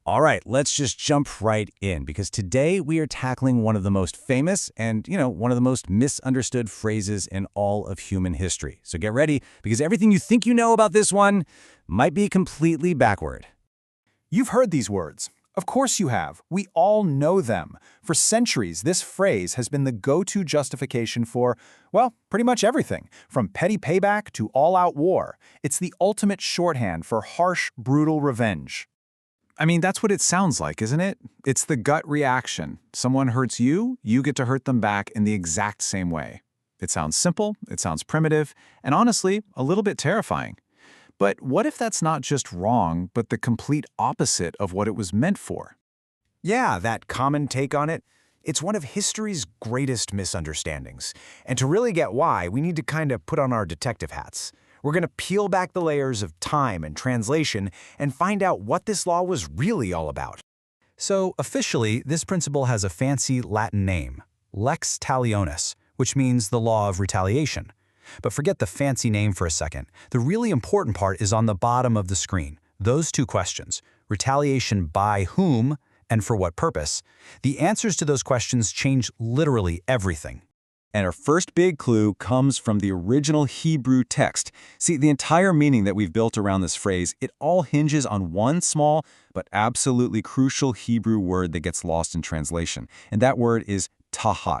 All right, let's just jump right in because today we are tackling one of the most famous and, one of the most misunderstood phrases in all of human history. So get ready because everything you think you know about this one might be completely backward. You've heard these words. Of course you have. We all know them. For centuries, this phrase has been the go-to justification for, well, pretty much everything, from petty payback to all-out war. It's the ultimate shorthand for harsh, brutal revenge. I mean, that's what it sounds like, isn't it? It's the gut reaction. Someone hurts you, you get to hurt them back in the exact same way. It sounds simple, it sounds primitive, and honestly, a little bit terrifying. But what if that's not just wrong, but the complete opposite of what it was meant for? Yeah, that common take on it, it's one of history's greatest misunderstandings. And to really get why, we need to kind of put on our detective hats. We're going to peel back the layers of time and translation and find out what this law was really all about. So, officially, this principle has a fancy Latin name, lex talionis, which means the law of retaliation. But forget the fancy name for a second. The really important part is on the bottom of the screen. Those two questions, retaliation by whom and for what purpose, the answers to those questions change literally everything. And our first big clue comes from the original Hebrew text. See, the entire meaning that we've built around this phrase, it all hinges on one small but absolutely crucial Hebrew word that gets lost in translation. And that word is tahat.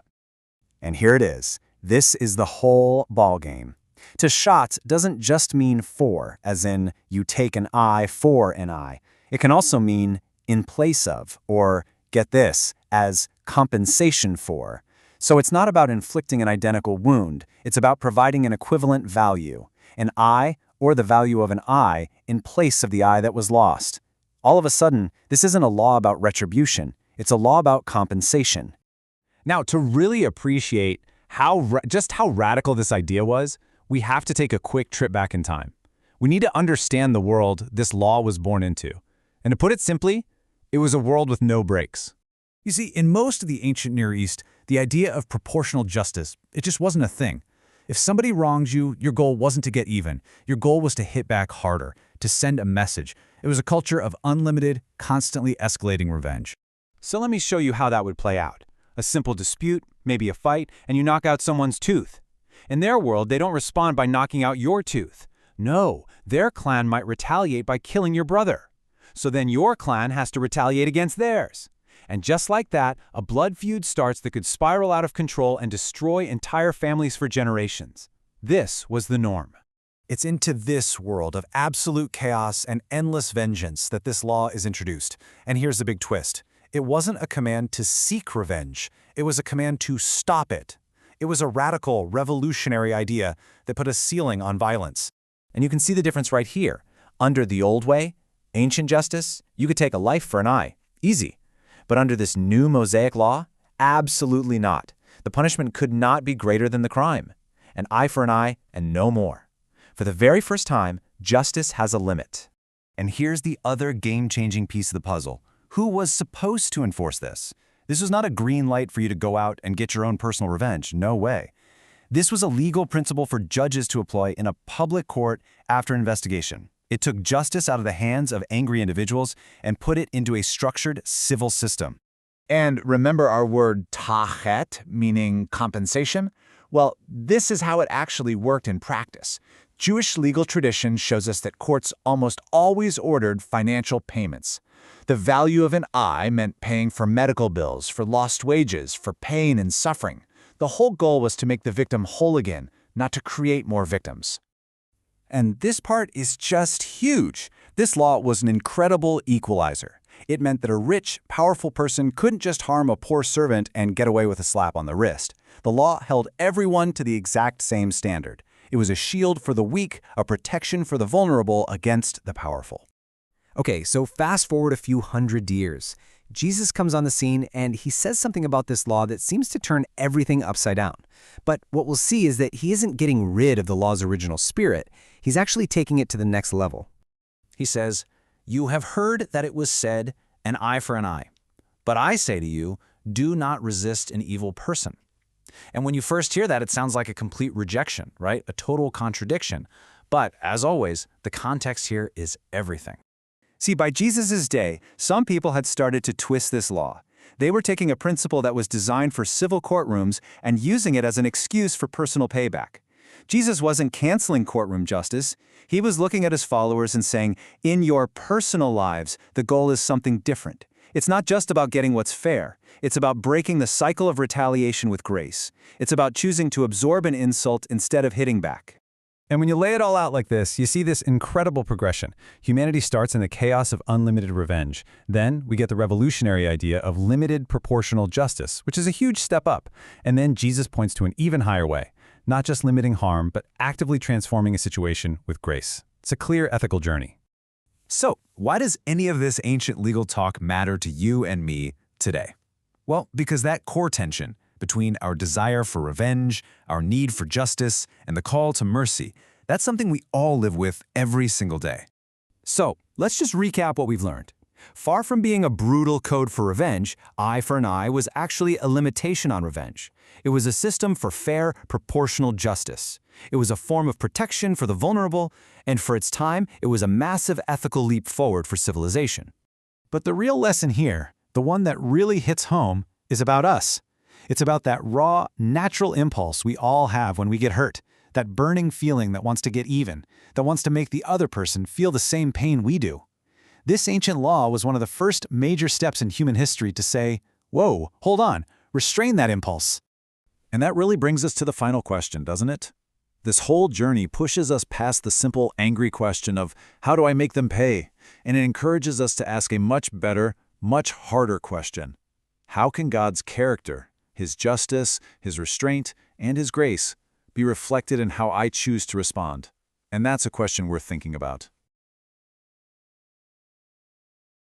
And here it is. This is the whole ballgame. Tashat doesn't just mean for, as in you take an eye for an eye. It can also mean in place of, or get this, as compensation for. So it's not about inflicting an identical wound, it's about providing an equivalent value, an eye or the value of an eye in place of the eye that was lost. All of a sudden, this isn't a law about retribution, it's a law about compensation. Now, to really appreciate just how radical this idea was, we have to take a quick trip back in time. We need to understand the world this law was born into. And to put it simply, it was a world with no brakes. You see, in most of the ancient Near East, the idea of proportional justice, it just wasn't a thing. If somebody wronged you, your goal wasn't to get even. Your goal was to hit back harder, to send a message. It was a culture of unlimited, constantly escalating revenge. So let me show you how that would play out. A simple dispute, maybe a fight, and you knock out someone's tooth. In their world, they don't respond by knocking out your tooth. No, their clan might retaliate by killing your brother. So then your clan has to retaliate against theirs. And just like that, a blood feud starts that could spiral out of control and destroy entire families for generations. This was the norm. It's into this world of absolute chaos and endless vengeance that this law is introduced. And here's the big twist. It wasn't a command to seek revenge. It was a command to stop it. It was a radical, revolutionary idea that put a ceiling on violence. And you can see the difference right here. Under the old way, ancient justice, you could take a life for an eye. Easy. But under this new Mosaic law, absolutely not. The punishment could not be greater than the crime. An eye for an eye and no more. For the very first time, justice has a limit. And here's the other game-changing piece of the puzzle. Who was supposed to enforce this? This was not a green light for you to go out and get your own personal revenge. No way. This was a legal principle for judges to employ in a public court after investigation. It took justice out of the hands of angry individuals and put it into a structured civil system. And remember our word tachet, meaning compensation? Well, this is how it actually worked in practice. Jewish legal tradition shows us that courts almost always ordered financial payments. The value of an eye meant paying for medical bills, for lost wages, for pain and suffering. The whole goal was to make the victim whole again, not to create more victims. And this part is just huge. This law was an incredible equalizer. It meant that a rich, powerful person couldn't just harm a poor servant and get away with a slap on the wrist. The law held everyone to the exact same standard. It was a shield for the weak, a protection for the vulnerable against the powerful. Okay, so fast forward a few hundred years. Jesus comes on the scene and he says something about this law that seems to turn everything upside down. But what we'll see is that he isn't getting rid of the law's original spirit. He's actually taking it to the next level. He says, "You have heard that it was said, an eye for an eye. But I say to you, do not resist an evil person." And when you first hear that, it sounds like a complete rejection, right? A total contradiction. But as always, the context here is everything. See, by Jesus' day, some people had started to twist this law. They were taking a principle that was designed for civil courtrooms and using it as an excuse for personal payback. Jesus wasn't canceling courtroom justice. He was looking at his followers and saying, in your personal lives, the goal is something different. It's not just about getting what's fair. It's about breaking the cycle of retaliation with grace. It's about choosing to absorb an insult instead of hitting back. And when you lay it all out like this, you see this incredible progression. Humanity starts in the chaos of unlimited revenge. Then we get the revolutionary idea of limited proportional justice, which is a huge step up. And then Jesus points to an even higher way, not just limiting harm, but actively transforming a situation with grace. It's a clear ethical journey. So, why does any of this ancient legal talk matter to you and me today? Well, because that core tension between our desire for revenge, our need for justice, and the call to mercy, that's something we all live with every single day. So, let's just recap what we've learned. Far from being a brutal code for revenge, eye for an eye was actually a limitation on revenge. It was a system for fair, proportional justice. It was a form of protection for the vulnerable, and for its time, it was a massive ethical leap forward for civilization. But the real lesson here, the one that really hits home, is about us. It's about that raw, natural impulse we all have when we get hurt, that burning feeling that wants to get even, that wants to make the other person feel the same pain we do. This ancient law was one of the first major steps in human history to say, whoa, hold on, restrain that impulse. And that really brings us to the final question, doesn't it? This whole journey pushes us past the simple, angry question of, how do I make them pay? And it encourages us to ask a much better, much harder question. How can God's character, His justice, His restraint, and His grace be reflected in how I choose to respond? And that's a question worth thinking about.